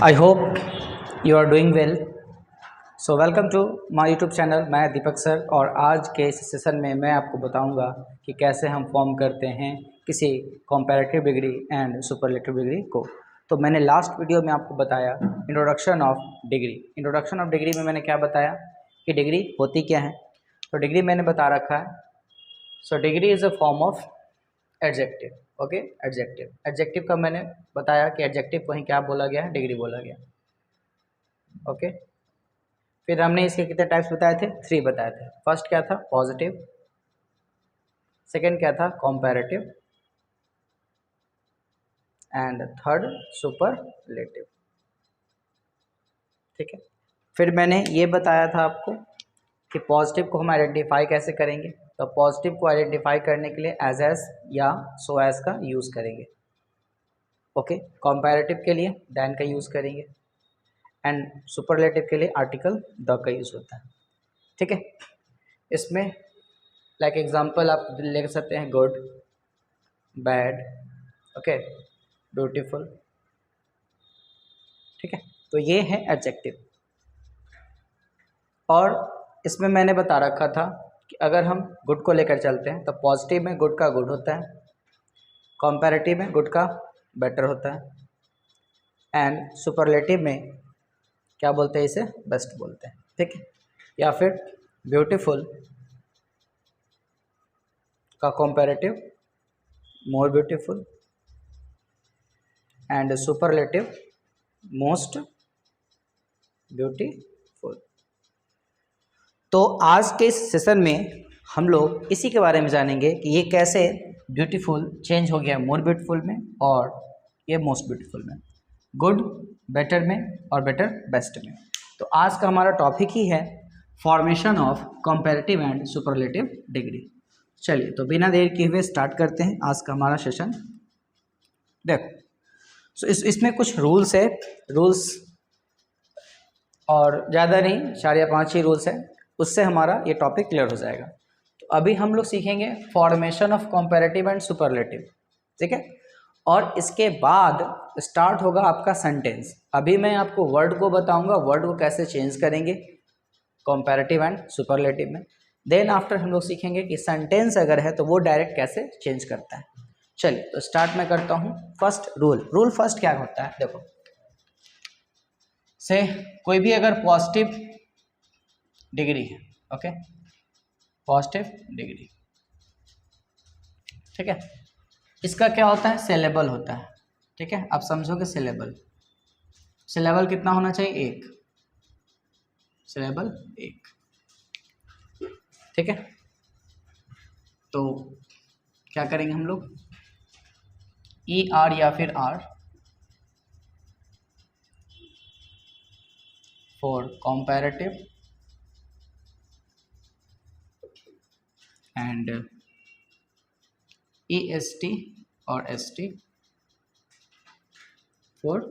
I hope you are doing well. So welcome to my YouTube channel. मैं दीपक sir और आज के इस सेशन में मैं आपको बताऊंगा कि कैसे हम फॉर्म करते हैं किसी comparative degree and superlative degree को। तो मैंने लास्ट वीडियो में आपको बताया introduction of degree. Introduction of degree में मैंने क्या बताया कि डिग्री होती क्या है। तो डिग्री मैंने बता रखा है। So degree is a form of adjective. Okay, adjective. Adjective का मैंने बताया कि एडजेक्टिव को ही क्या बोला गया है, डिग्री बोला गया। ओके, फिर हमने इसके कितने टाइप्स बताए थे, 3 बताए थे। फर्स्ट क्या था, पॉजिटिव। सेकंड क्या था, कंपैरेटिव। And third superlative. ठीक है, फिर मैंने ये बताया था आपको कि पॉजिटिव को हम आइडेंटिफाई कैसे करेंगे। तो पॉजिटिव को आइडेंटिफाई करने के लिए एज या सो एज का यूज़ करेंगे। ओके, कंपैरेटिव के लिए दैन का यूज़ करेंगे एंड सुपरलेटिव के लिए आर्टिकल द का यूज़ होता है। ठीक है, इसमें लाइक एग्जांपल आप ले सकते हैं गुड, बैड, ओके, ब्यूटीफुल। ठीक है, तो ये है एडजेक्टिव। और इसमें मैंने बता रखा था कि अगर हम गुड को लेकर चलते हैं तो पॉजिटिव में गुड का गुड होता है, कंपैरेटिव में गुड का बेटर होता है एंड सुपरलेटिव में क्या बोलते हैं, इसे बेस्ट बोलते हैं। ठीक है, या फिर ब्यूटीफुल का comparative more beautiful and superlative most beautiful. तो आज के इस सेशन में हम लोग इसी के बारे में जानेंगे कि ये कैसे ब्यूटीफुल चेंज हो गया मोर ब्यूटीफुल में और ये मोस्ट ब्यूटीफुल में, गुड बेटर में और बेटर बेस्ट में। तो आज का हमारा टॉपिक ही है formation of comparative and superlative degree. चलिए, तो बिना देर किए हुए स्टार्ट करते हैं आज का हमारा सेशन। देखो, सो इसमें कुछ रूल्स है, रूल्स और ज़्यादा नहीं, 4 या 5 ही रूल्स है, उससे हमारा ये टॉपिक क्लियर हो जाएगा। तो अभी हम लोग सीखेंगे formation of comparative and superlative. ठीक है, और इसके बाद स्टार्ट होगा आपका सेंटेंस। अभी मैं आपको वर्ड को बताऊंगा, वर्ड को कैसे चेंज करेंगे कंपैरेटिव एंड सुपरलेटिव में। देन आफ्टर हम लोग सीखेंगे कि सेंटेंस अगर है तो वो डायरेक्ट कैसे चेंज करता है। चलिए, तो स्टार्ट मैं करता हूँ। फर्स्ट रूल फर्स्ट क्या होता है, देखो से कोई भी अगर पॉजिटिव डिग्री है, ओके, पॉजिटिव डिग्री, ठीक है, इसका क्या होता है, सिलेबल होता है। ठीक है, आप समझोगे सिलेबल, सिलेबल कितना होना चाहिए, 1, सिलेबल 1। ठीक है, तो क्या करेंगे हम लोग, ER या फिर R for comparative and EST और ST फॉर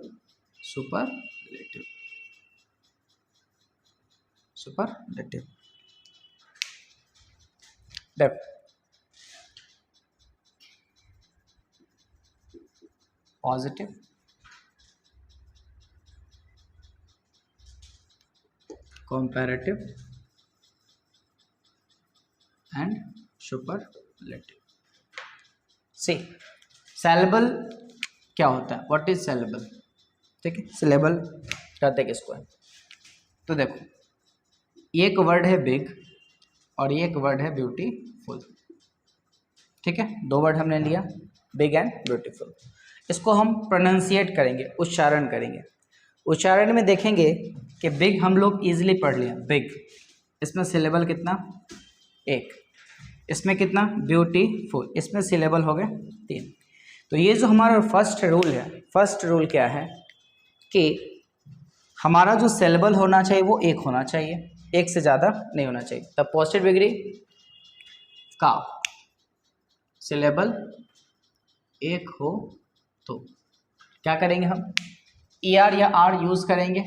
सुपरलेटिव। सुपरलेटिव, देखो positive, comparative and superlative. See syllable क्या होता है, व्हाट इज सिलेबल। ठीक है, सिलेबल कहते हैं किसको है, तो देखो एक वर्ड है बिग और एक वर्ड है ब्यूटीफुल। ठीक है, 2 वर्ड हमने लिया, बिग एंड ब्यूटीफुल। इसको हम प्रोनाउंसिएट करेंगे, उच्चारण करेंगे। उच्चारण में देखेंगे कि बिग हम लोग इजीली पढ़ लिया, बिग, इसमें सिलेबल कितना, 1, इसमें कितना, ब्यूटीफुल, इसमें सिलेबल हो गए 3। तो ये जो हमारा फर्स्ट रूल है, फर्स्ट रूल क्या है कि हमारा जो सिलेबल होना चाहिए वो 1 होना चाहिए, 1 से ज़्यादा नहीं होना चाहिए। तब पॉजिटिव डिग्री का सिलेबल 1 हो तो क्या करेंगे हम, ER या R यूज़ करेंगे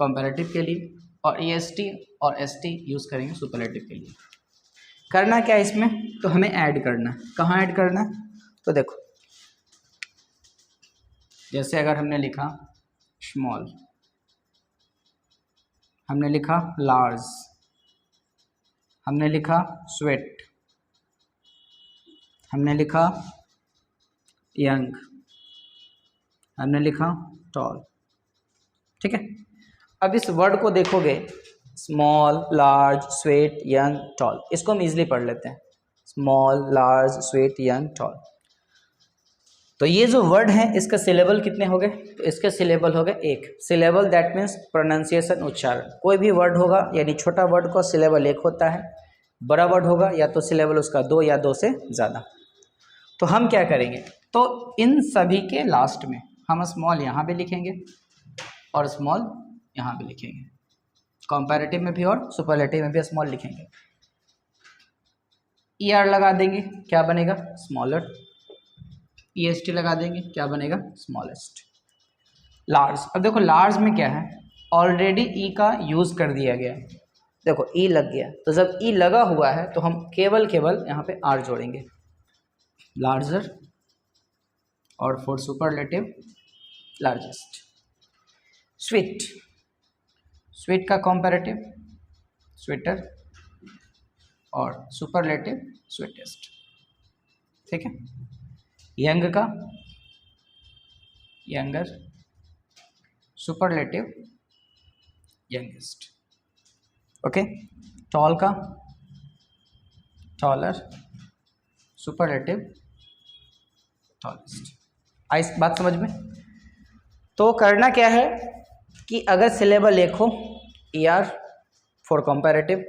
कंपैरेटिव के लिए और EST और ST यूज़ करेंगे सुपरलेटिव के लिए। करना क्या है इसमें, तो हमें ऐड करना, कहाँ ऐड करना, तो देखो जैसे अगर हमने लिखा स्मॉल, हमने लिखा लार्ज, हमने लिखा स्वेट, हमने लिखा यंग, हमने लिखा टॉल। ठीक है, अब इस वर्ड को देखोगे, small, large, sweet, young, tall, इसको हम इजीली पढ़ लेते हैं। Small, large, sweet, young, tall. तो ये जो वर्ड है इसका सिलेबल कितने हो गए? तो इसके सिलेबल हो गए एक। सिलेबल दैट मीन्स प्रोनाउंसिएशन, उच्चारण। कोई भी वर्ड होगा यानी छोटा वर्ड का सिलेबल एक होता है, बड़ा वर्ड होगा या तो सिलेबल उसका दो या दो से ज़्यादा। तो हम क्या करेंगे, तो इन सभी के लास्ट में हम स्मॉल यहाँ पे लिखेंगे और स्मॉल यहाँ पे लिखेंगे। कंपैरेटिव में भी और सुपरलेटिव में भी स्मॉल लिखेंगे। ER लगा देंगे, क्या बनेगा? स्मॉलर। EST लगा देंगे, क्या बनेगा? स्मॉलेस्ट। लार्ज, अब देखो लार्ज में क्या है, ऑलरेडी E का यूज़ कर दिया गया। देखो E लग गया, तो जब E लगा हुआ है तो हम केवल यहाँ पे R जोड़ेंगे। लार्जर और for superlative largest. Sweet, sweet का कंपैरेटिव स्वीटर और सुपरलेटिव स्वीटेस्ट। ठीक है, यंग का younger, superlative youngest. Okay, tall का टॉलर, सुपरलेटिव टॉलेस्ट। आई बात समझ में? तो करना क्या है कि अगर सिलेबल एक हो, ER for comparative,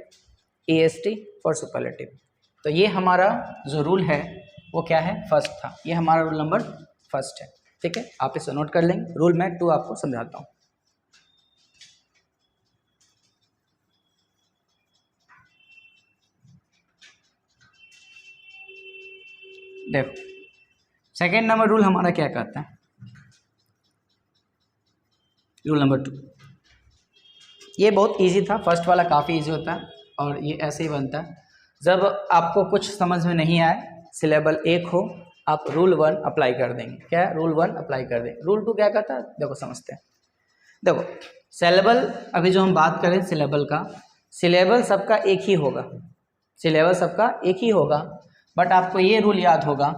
EST for superlative. तो ये हमारा जो रूल है वो क्या है? फर्स्ट था। ये हमारा रूल नंबर फर्स्ट है। ठीक है, आप इसे नोट कर लेंगे। रूल मैं 2 आपको समझाता हूँ। देखो, सेकेंड नंबर रूल हमारा क्या कहता है? रूल नंबर 2, ये बहुत इजी था। फर्स्ट वाला काफ़ी इजी होता है और ये ऐसे ही बनता है। जब आपको कुछ समझ में नहीं आए, सिलेबल एक हो, आप रूल 1 अप्लाई कर देंगे। क्या है? रूल 1 अप्लाई कर देंगे। रूल 2 क्या कहता है? देखो समझते हैं। देखो सिलेबल, अभी जो हम बात करें सिलेबल का, सिलेबल सबका एक ही होगा, सिलेबल सबका एक ही होगा। बट आपको ये रूल याद होगा,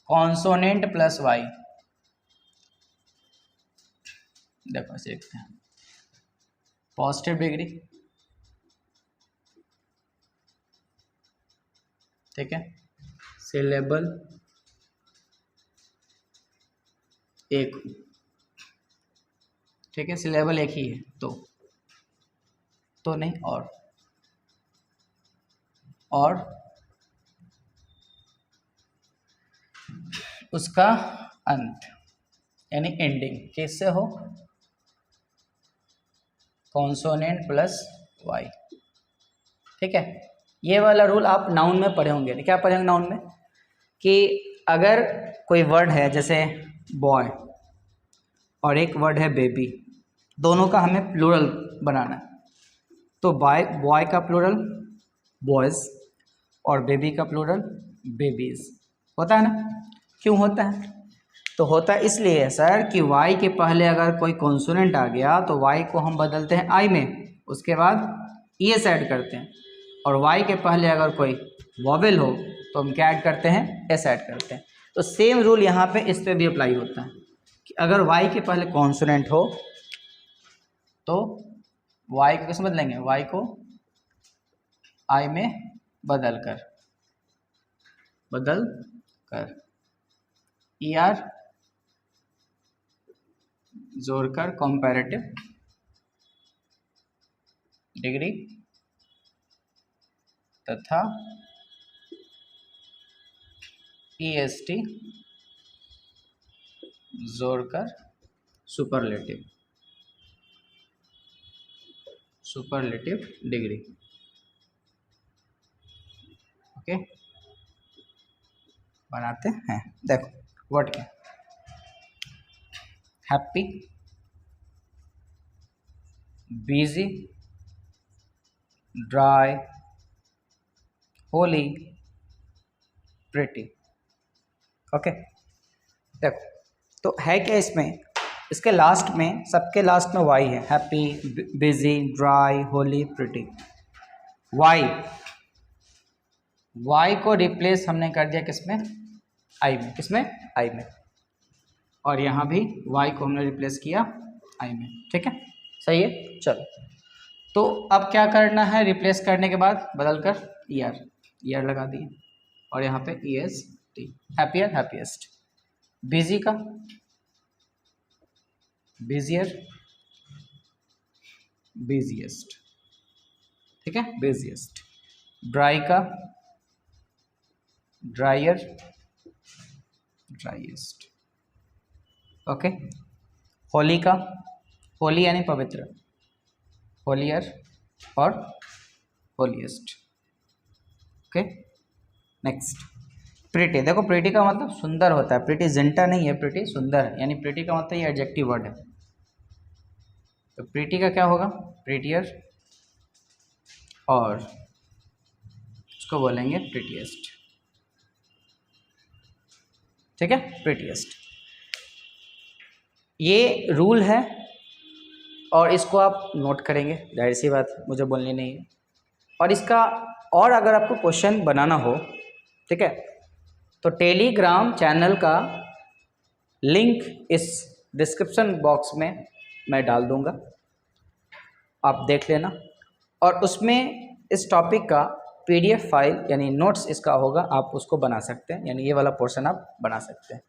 कॉन्सोनेंट प्लस वाई। देखो देखते हैं, पॉजिटिव डिग्री, ठीक है, सिलेबल एक, ठीक है, सिलेबल एक ही है तो नहीं, और उसका अंत यानी एंडिंग किससे हो? Consonant plus Y. ठीक है, ये वाला रूल आप नाउन में पढ़े होंगे। क्या पढ़े होंगे नाउन में? कि अगर कोई वर्ड है जैसे बॉय और एक वर्ड है बेबी, दोनों का हमें प्लूरल बनाना है। तो बॉय का प्लूरल बॉयज़ और बेबी का प्लूरल बेबीज़ होता है ना? क्यों होता है? तो होता है इसलिए सर कि वाई के पहले अगर कोई कॉन्सोनेंट आ गया तो वाई को हम बदलते हैं आई में, उसके बाद ES ऐड करते हैं। और वाई के पहले अगर कोई वॉवेल हो तो हम क्या ऐड करते हैं? S ऐड करते हैं। तो सेम रूल यहाँ पे इस पर भी अप्लाई होता है कि अगर वाई के पहले कॉन्सोनेंट हो तो वाई को कैसे बदलेंगे? वाई को आई में बदल कर ER जोड़कर कंपैरेटिव डिग्री तथा EST जोड़कर सुपरलेटिव डिग्री। ओके, बनाते हैं। देखो वर्ड क्या? Happy, busy, dry, holy, pretty. Okay, देखो तो है क्या इसमें इसके लास्ट में, सबके लास्ट में वाई है, happy, busy, dry, holy, pretty. Y, Y को रिप्लेस हमने कर दिया किसमें, आई में, किसमें, आई में, और यहाँ भी वाई को हमने रिप्लेस किया आई में, ठीक है, सही है। चलो, तो अब क्या करना है, रिप्लेस करने के बाद बदल कर ईयर लगा दिए, और यहाँ पे EST, हैप्पियर, हैप्पीएस्ट, बिजी का बिजियर, बिजिएस्ट, ठीक है, बिजिएस्ट, ड्राई का ड्रायर, ड्राइएस्ट, ओके। होली का, होली यानी पवित्र, होलियर और होलीएस्ट, ओके। नेक्स्ट, प्रिटी, देखो प्रिटी का मतलब सुंदर होता है, प्रिटी जिंटा नहीं है, प्रिटी सुंदर है, यानी प्रिटी का मतलब ये एडजेक्टिव वर्ड है। तो प्रिटी का क्या होगा, प्रिटियर, और उसको बोलेंगे प्रिटीएस्ट, ठीक है, प्रिटीएस्ट। ये रूल है और इसको आप नोट करेंगे, जाहिर सी बात मुझे बोलनी नहीं है। और इसका, और अगर आपको क्वेश्चन बनाना हो, ठीक है, तो टेलीग्राम चैनल का लिंक इस डिस्क्रिप्शन बॉक्स में मैं डाल दूंगा, आप देख लेना, और उसमें इस टॉपिक का PDF फाइल यानी नोट्स इसका होगा, आप उसको बना सकते हैं, यानी ये वाला पोर्शन आप बना सकते हैं,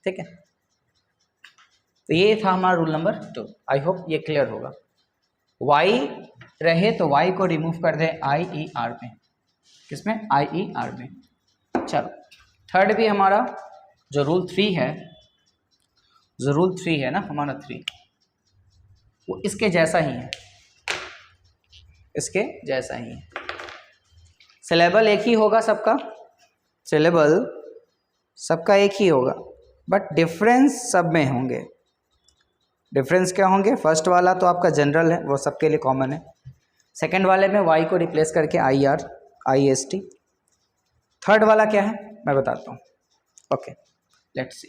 ठीक है। तो ये था हमारा रूल नंबर 2, आई होप ये क्लियर होगा। वाई रहे तो वाई को रिमूव कर दें IER में, किसमें, IER में। चलो, थर्ड भी हमारा जो रूल 3 है, जो रूल 3 है ना हमारा 3, वो इसके जैसा ही है, इसके जैसा ही है। सिलेबल एक ही होगा सबका, सिलेबल सबका एक ही होगा, बट डिफरेंस सब में होंगे। डिफरेंस क्या होंगे, फर्स्ट वाला तो आपका जनरल है, वो सबके लिए कॉमन है। सेकंड वाले में वाई को रिप्लेस करके IR, IST। थर्ड वाला क्या है मैं बताता हूँ, ओके, लेट्स सी।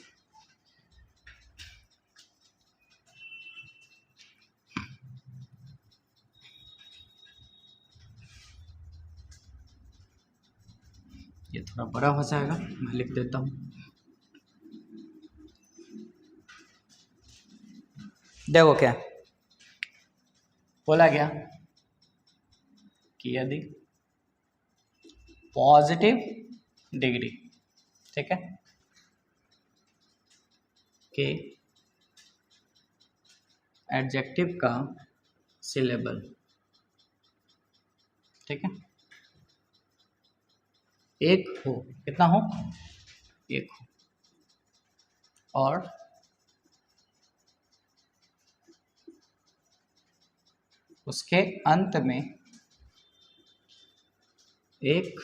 ये थोड़ा बड़ा हो जाएगा, मैं लिख देता हूँ। देखो क्या बोला गया कि यदि पॉजिटिव डिग्री, ठीक है, के एडजेक्टिव का सिलेबल, ठीक है, एक हो, कितना हो, एक हो, और उसके अंत में एक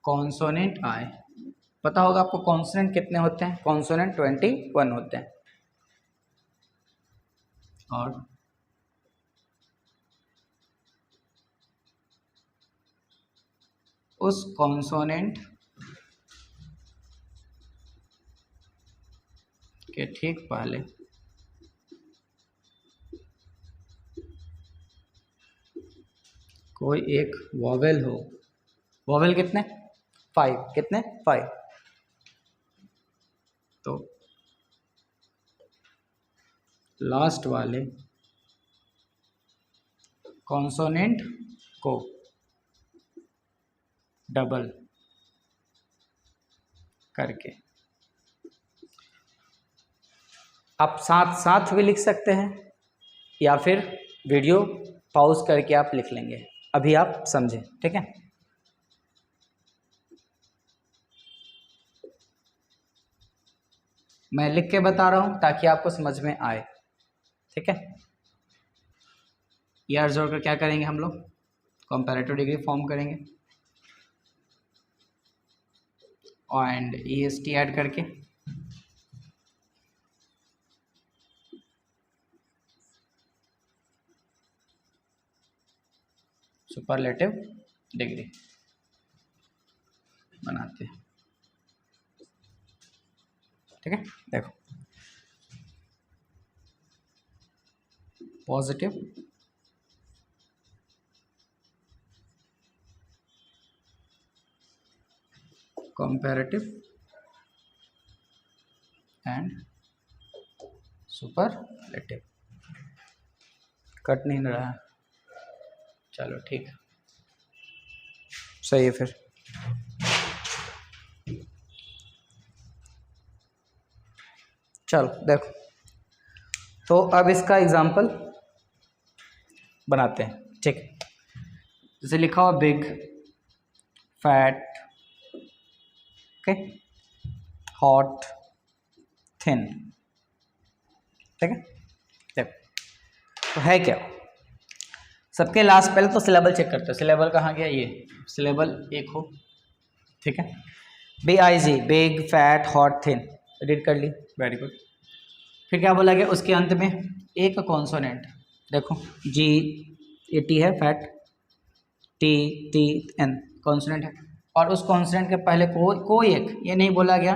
कॉन्सोनेंट आए। पता होगा आपको कॉन्सोनेंट कितने होते हैं, कॉन्सोनेंट 21 होते हैं, और उस कॉन्सोनेंट के ठीक पहले कोई एक वॉवेल हो, वॉवेल कितने, 5, कितने, 5, तो लास्ट वाले कॉन्सोनेंट को डबल करके, आप साथ साथ भी लिख सकते हैं, या फिर वीडियो पॉज करके आप लिख लेंगे, अभी आप समझें, ठीक है। मैं लिख के बता रहा हूं ताकि आपको समझ में आए, ठीक है। ER जोड़कर क्या करेंगे हम लोग, कंपैरेटिव डिग्री फॉर्म करेंगे, एंड EST ऐड करके सुपरलेटिव डिग्री बनाते हैं, ठीक है। देखो positive, comparative and superlative. Cut नहीं रहा है, चलो ठीक है, सही है। फिर चलो देखो, तो अब इसका एग्जाम्पल बनाते हैं, ठीक है। जैसे लिखा हुआ big, fat, okay, hot, thin, ठीक है। देखो तो है क्या, सबके लास्ट पहले तो सिलेबल चेक करते हैं। सिलेबल कहाँ गया, ये सिलेबल एक हो, ठीक है। BIG, big, fat, hot, thin, read कर ली, वेरी गुड। फिर क्या बोला गया उसके अंत में, एक कॉन्सोनेंट, देखो G, ये T है, फैट, T कॉन्सोनेंट है, और उस कॉन्सोनेंट के पहले कोई एक, ये नहीं बोला गया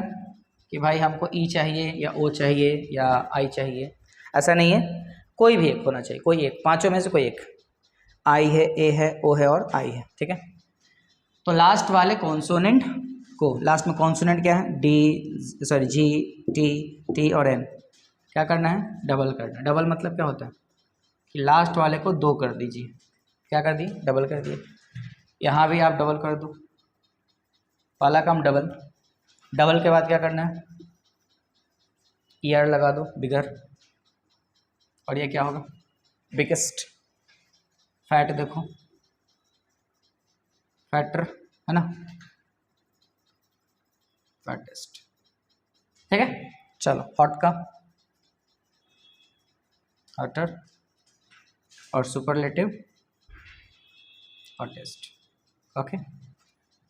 कि भाई हमको E चाहिए या O चाहिए या I चाहिए, ऐसा नहीं है, कोई भी एक होना चाहिए, कोई एक, पांचों में से कोई एक, I है, A है, O है और I है, ठीक है। तो लास्ट वाले कॉन्सोनेंट को, लास्ट में कॉन्सोनेंट क्या है, G, T और N, क्या करना है, डबल करना है। डबल मतलब क्या होता है कि लास्ट वाले को 2 कर दीजिए, क्या कर दिए, डबल कर दिए। यहाँ भी आप डबल कर दो, पहला काम डबल, डबल के बाद क्या करना है, ER लगा दो, बिगर, और ये क्या होगा, बिगेस्ट। फैट देखो, फैटर है ना, फैटेस्ट, ठीक है। चलो हॉट का, हॉटर, और superlative, hottest, okay.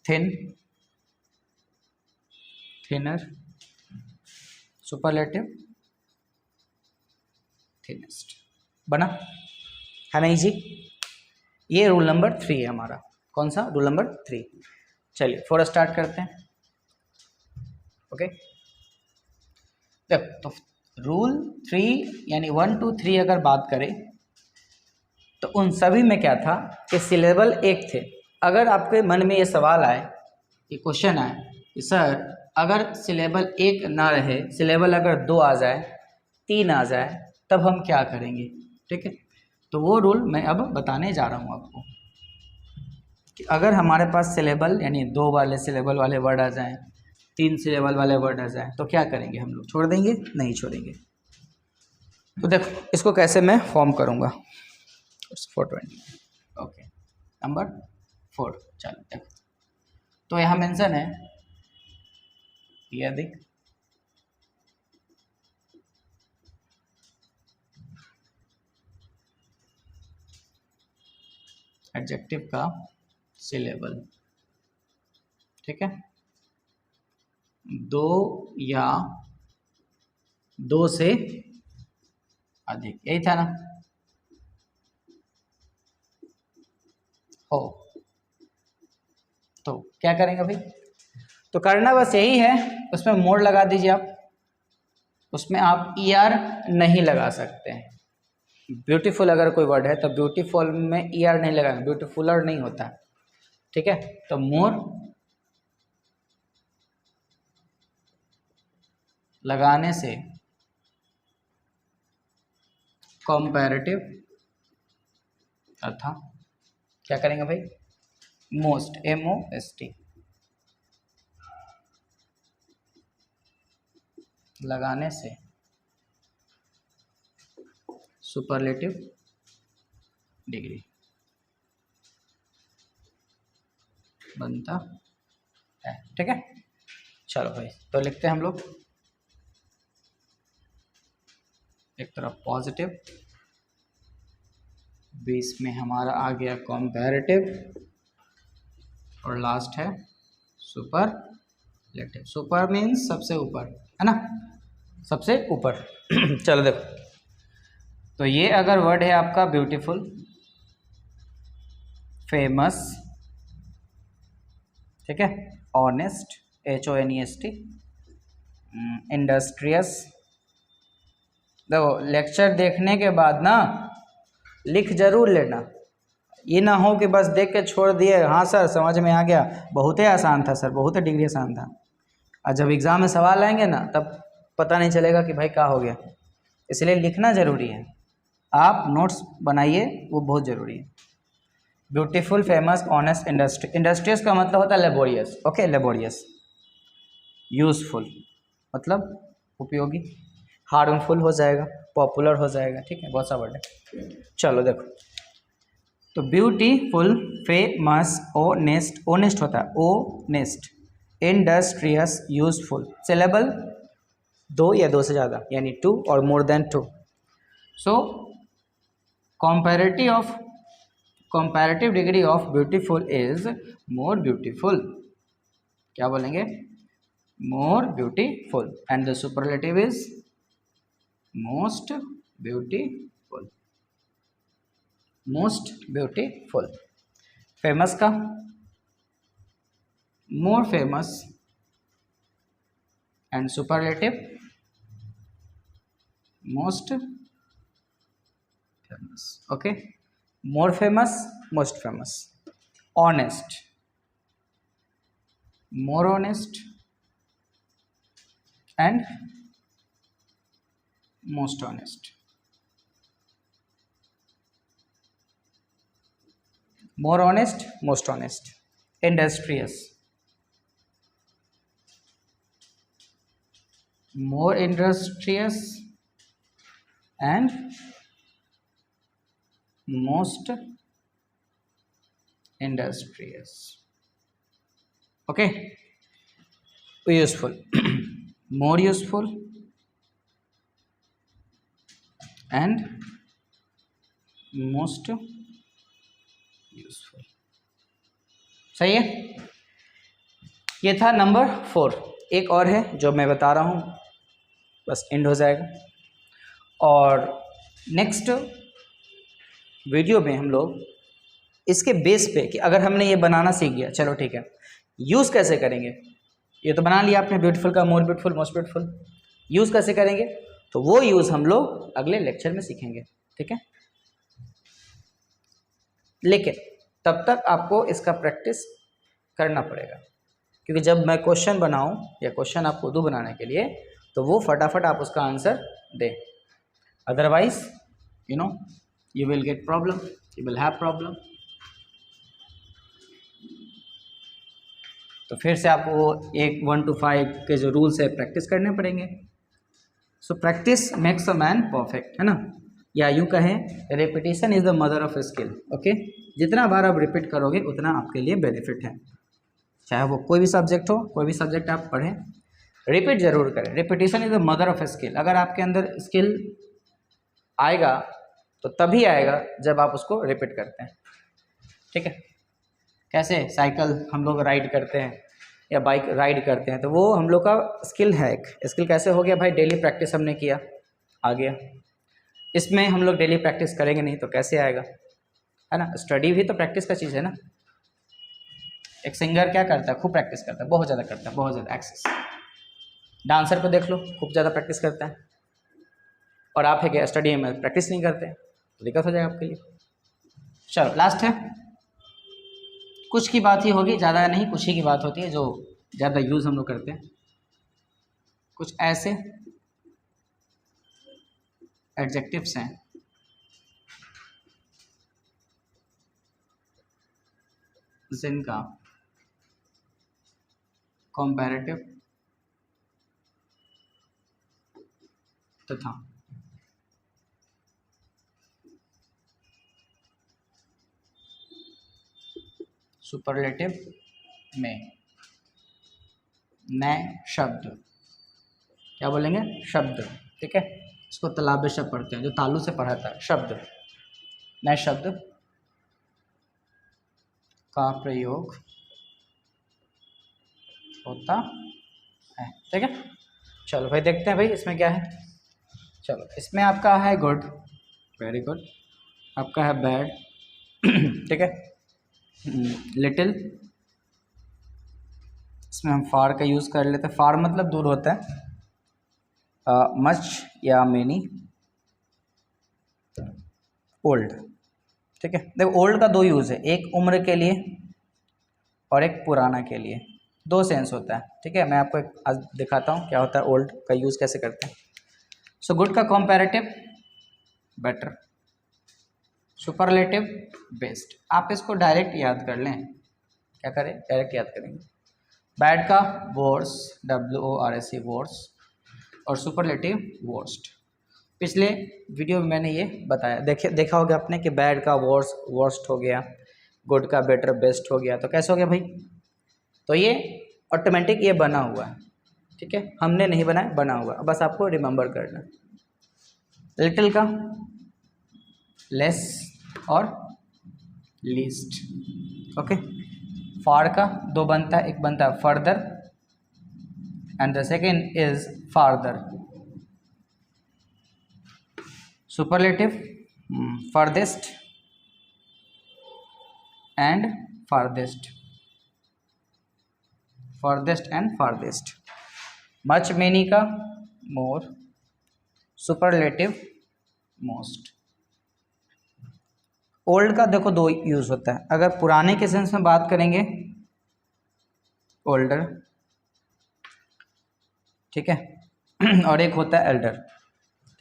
Thin, thinner, superlative, thinnest, बना है ना इजी। ये रूल नंबर 3 है हमारा, कौन सा, रूल नंबर 3। चलिए 4 स्टार्ट करते हैं, ओके। देखो तो रूल 3 यानी 1 2 3 अगर बात करें तो उन सभी में क्या था कि सिलेबल एक थे। अगर आपके मन में ये सवाल आए, ये क्वेश्चन आए कि सर अगर सिलेबल एक ना रहे, सिलेबल अगर 2 आ जाए, 3 आ जाए, तब हम क्या करेंगे, ठीक है। तो वो रूल मैं अब बताने जा रहा हूँ आपको कि अगर हमारे पास सिलेबल यानी 2 वाले सिलेबल वाले वर्ड आ जाएं, 3 सिलेबल वाले वर्ड आ जाएं, तो क्या करेंगे हम लोग, छोड़ देंगे, नहीं छोड़ेंगे। तो देखो इसको कैसे मैं फॉर्म करूँगा, 420, ओके, नंबर 4। चलो देखो, तो यहाँ मेंशन है, यदि एडजेक्टिव का सिलेबल, ठीक है, 2 या 2 से अधिक, यही था ना, हो, तो क्या करेंगे भाई, तो करना बस यही है, उसमें मोड़ लगा दीजिए आप, उसमें आप ER नहीं लगा सकते हैं। ब्यूटीफुल अगर कोई वर्ड है तो ब्यूटीफुल में ER नहीं लगाएंगे, ब्यूटीफुलर नहीं होता, ठीक है। तो मोर लगाने से कंपैरेटिव तथा क्या करेंगे भाई, मोस्ट, MOST लगाने से सुपरलेटिव डिग्री बनता है, ठीक है। चलो भाई, तो लिखते हैं हम लोग, एक तरफ पॉजिटिव, बीच में हमारा आ गया कंपैरेटिव, और लास्ट है सुपरलेटिव। सुपर मीन्स सबसे ऊपर, है ना, सबसे ऊपर। चलो देखो, तो ये अगर वर्ड है आपका ब्यूटीफुल, फेमस, ठीक है, ऑनेस्ट, HONEST, इंडस्ट्रियस। देखो लेक्चर देखने के बाद ना लिख जरूर लेना, ये ना हो कि बस देख के छोड़ दिए, हाँ सर समझ में आ गया, बहुत ही आसान था सर, बहुत ही डिग्री आसान था। और जब एग्ज़ाम में सवाल आएंगे ना तब पता नहीं चलेगा कि भाई क्या हो गया। इसलिए लिखना ज़रूरी है, आप नोट्स बनाइए, वो बहुत ज़रूरी है। Beautiful, famous, honest, industry. Industrious का मतलब होता है लेबोरियस, ओके, लेबोरियस। यूज़फुल मतलब उपयोगी, हार्मफुल हो जाएगा, पॉपुलर हो जाएगा, ठीक है, बहुत सा वर्ड है। चलो देखो, तो ब्यूटीफुल, फेमस, ऑनेस्ट, ऑनेस्ट होता है ऑनेस्ट, इंडस्ट्रियस, यूजफुल। सिलेबल दो या दो से ज़्यादा, यानी टू और more than two. So comparative degree of beautiful is more beautiful, क्या बोलेंगे, more beautiful, and the superlative is most beautiful, most beautiful। Famous का more famous, and superlative most famous, okay, more famous, most famous। honest, more honest, and most honest। more honest, most honest। industrious, more industrious, and most industrious, okay। useful more useful and most useful। सही है, ये था number 4। एक और है जो मैं बता रहा हूँ, बस एंड हो जाएगा। और नेक्स्ट वीडियो में हम लोग इसके बेस पे कि अगर हमने ये बनाना सीख गया, चलो ठीक है, यूज़ कैसे करेंगे, ये तो बना लिया आपने ब्यूटीफुल का, more beautiful, most beautiful, use कैसे करेंगे, तो वो यूज़ हम लोग अगले लेक्चर में सीखेंगे, ठीक है। लेकिन तब तक आपको इसका प्रैक्टिस करना पड़ेगा, क्योंकि जब मैं क्वेश्चन बनाऊं या क्वेश्चन आपको दूं बनाने के लिए, तो वो फटाफट आप उसका आंसर दें, otherwise you will get problem, you will have problem। तो फिर से आपको वो 1 to 5 के जो रूल्स है प्रैक्टिस करने पड़ेंगे। So practice makes a man perfect, है ना, या यूँ कहें repetition is the mother of skill, okay. जितना बार आप रिपीट करोगे उतना आपके लिए बेनिफिट है, चाहे वो कोई भी सब्जेक्ट हो, कोई भी सब्जेक्ट आप पढ़ें, रिपीट जरूर करें। Repetition is the mother of skill. अगर आपके अंदर स्किल आएगा तो तभी आएगा जब आप उसको रिपीट करते हैं, ठीक है। कैसे साइकिल हम लोग राइड करते हैं या बाइक राइड करते हैं, तो वो हम लोग का स्किल है, एक स्किल कैसे हो गया भाई, डेली प्रैक्टिस हमने किया, आ गया। इसमें हम लोग डेली प्रैक्टिस करेंगे नहीं तो कैसे आएगा, है ना। स्टडी भी तो प्रैक्टिस का चीज़ है ना। एक सिंगर क्या करता है, खूब प्रैक्टिस करता है, बहुत ज़्यादा करता है, बहुत ज़्यादा एक्सेस। डांसर को देख लो, खूब ज़्यादा प्रैक्टिस करता है, और आप है क्या स्टडी में प्रैक्टिस नहीं करते, तो दिक्कत हो जाएगा आपके लिए। चलो लास्ट है, कुछ की बात ही होगी, ज़्यादा नहीं, कुछ ही की बात होती है जो ज़्यादा यूज़ हम लोग करते हैं। कुछ ऐसे एडजेक्टिव्स हैं जिनका कंपैरेटिव तथा सुपरलेटिव में नए शब्द, क्या बोलेंगे, शब्द, ठीक है। इसको तालाब शब्द पढ़ते हैं, जो तालु से पढ़ा था, शब्द, नए शब्द का प्रयोग होता है, ठीक है। चलो भाई देखते हैं भाई इसमें क्या है। चलो इसमें आपका है गुड, वेरी गुड, आपका है बैड, ठीक है, लिटिल, इसमें हम फार का यूज़ कर लेते हैं, फार मतलब दूर होता है, मच या मेनी, ओल्ड, ठीक है। देखो ओल्ड का दो यूज़ है, एक उम्र के लिए और एक पुराना के लिए, दो सेंस होता है, ठीक है। मैं आपको एक आज दिखाता हूँ क्या होता है, ओल्ड का यूज़ कैसे करते हैं। सो गुड का कॉम्पैरेटिव बेटर, सुपरलेटिव बेस्ट। आप इसको डायरेक्ट याद कर लें, क्या करें, डायरेक्ट याद करेंगे। बैड का वर्स, WORSE वर्स, और सुपरलेटिव वर्स्ट। पिछले वीडियो में मैंने ये बताया, देखा होगा आपने कि बैड का वर्स वर्स्ट हो गया, गुड का बेटर बेस्ट हो गया। तो कैसे हो गया भाई, तो ये ऑटोमेटिक ये बना हुआ है, ठीक है, हमने नहीं बनाया, बना हुआ, बस आपको रिमेंबर करना। लिटिल का लेस और लीस्ट, ओके। फार का दो बनता है, एक बनता है further and the second is farther. Superlative farthest and farthest, farthest and farthest. Much many का मोर, सुपरलेटिव मोस्ट। ओल्ड का देखो दो यूज़ होता है, अगर पुराने के सेंस में बात करेंगे ओल्डर, ठीक है, और एक होता है एल्डर।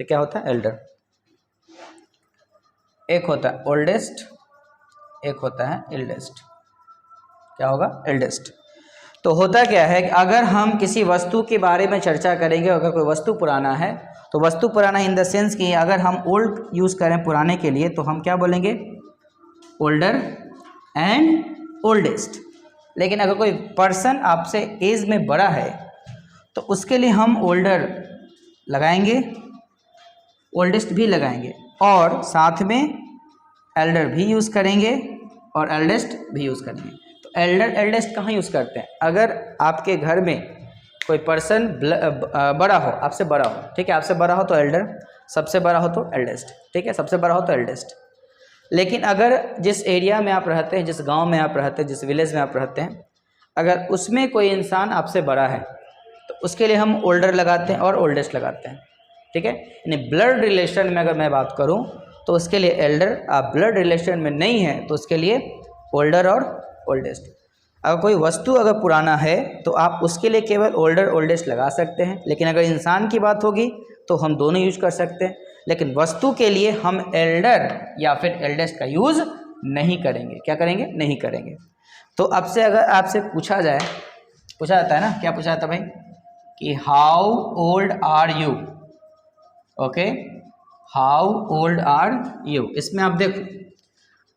तो क्या होता है एल्डर, एक होता है ओल्डेस्ट, एक होता है एल्डेस्ट। क्या होगा, एल्डेस्ट। तो होता क्या है कि अगर हम किसी वस्तु के बारे में चर्चा करेंगे, अगर कोई वस्तु पुराना है तो वस्तु पुराना इन द सेंस कि अगर हम ओल्ड यूज़ करें पुराने के लिए तो हम क्या बोलेंगे, ओल्डर एंड ओल्डेस्ट। लेकिन अगर कोई पर्सन आपसे एज में बड़ा है तो उसके लिए हम ओल्डर लगाएंगे, ओल्डेस्ट भी लगाएंगे, और साथ में एल्डर भी यूज़ करेंगे और एल्डेस्ट भी यूज़ करेंगे। तो एल्डर एल्डेस्ट कहाँ यूज़ करते हैं, अगर आपके घर में कोई पर्सन बड़ा हो, आपसे बड़ा हो, ठीक है, आपसे बड़ा हो तो एल्डर, सबसे बड़ा हो तो एल्डेस्ट, ठीक है, सबसे बड़ा हो तो एल्डेस्ट। लेकिन अगर जिस एरिया में आप रहते हैं, जिस गांव में आप रहते हैं, जिस विलेज में आप रहते हैं, अगर उसमें कोई इंसान आपसे बड़ा है तो उसके लिए हम ओल्डर लगाते हैं और ओल्डेस्ट लगाते हैं, ठीक है। यानी ब्लड रिलेशन में अगर मैं बात करूं तो उसके लिए एल्डर, आप ब्लड रिलेशन में नहीं है तो उसके लिए ओल्डर और ओल्डेस्ट। अगर कोई वस्तु अगर पुराना है तो आप उसके लिए केवल ओल्डर ओल्डेस्ट लगा सकते हैं, लेकिन अगर इंसान की बात होगी तो हम दोनों यूज कर सकते हैं। लेकिन वस्तु के लिए हम एल्डर या फिर एल्डेस्ट का यूज़ नहीं करेंगे। क्या करेंगे, नहीं करेंगे। तो अब से अगर आपसे पूछा जाए, पूछा जाता है ना, क्या पूछा जाता है भाई, कि how old are you, okay, how old are you. इसमें आप देखो,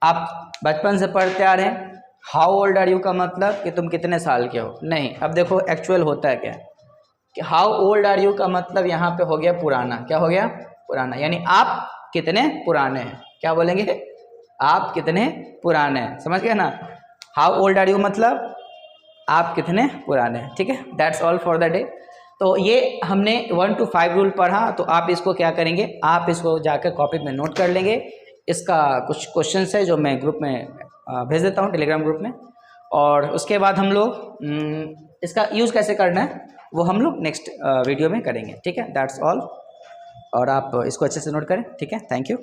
आप बचपन से पढ़ते आ रहे हैं, हाउ ओल्ड आर यू का मतलब कि तुम कितने साल के हो, नहीं। अब देखो एक्चुअल होता है क्या, कि हाउ ओल्ड आर यू का मतलब यहाँ पे हो गया पुराना। क्या हो गया, पुराना, यानी आप कितने पुराने हैं। क्या बोलेंगे, आप कितने पुराने हैं, समझ गए ना। हाउ ओल्ड आर यू मतलब आप कितने पुराने हैं, ठीक है। That's all for the day. तो ये हमने 1 to 5 रूल पढ़ा, तो आप इसको क्या करेंगे, आप इसको जाकर कॉपी में नोट कर लेंगे। इसका कुछ क्वेश्चंस है जो मैं ग्रुप में भेज देता हूँ, टेलीग्राम ग्रुप में, और उसके बाद हम लोग इसका यूज़ कैसे करना है वो हम लोग नेक्स्ट वीडियो में करेंगे, ठीक है। दैट्स ऑल, और आप इसको अच्छे से नोट करें, ठीक है। Thank you.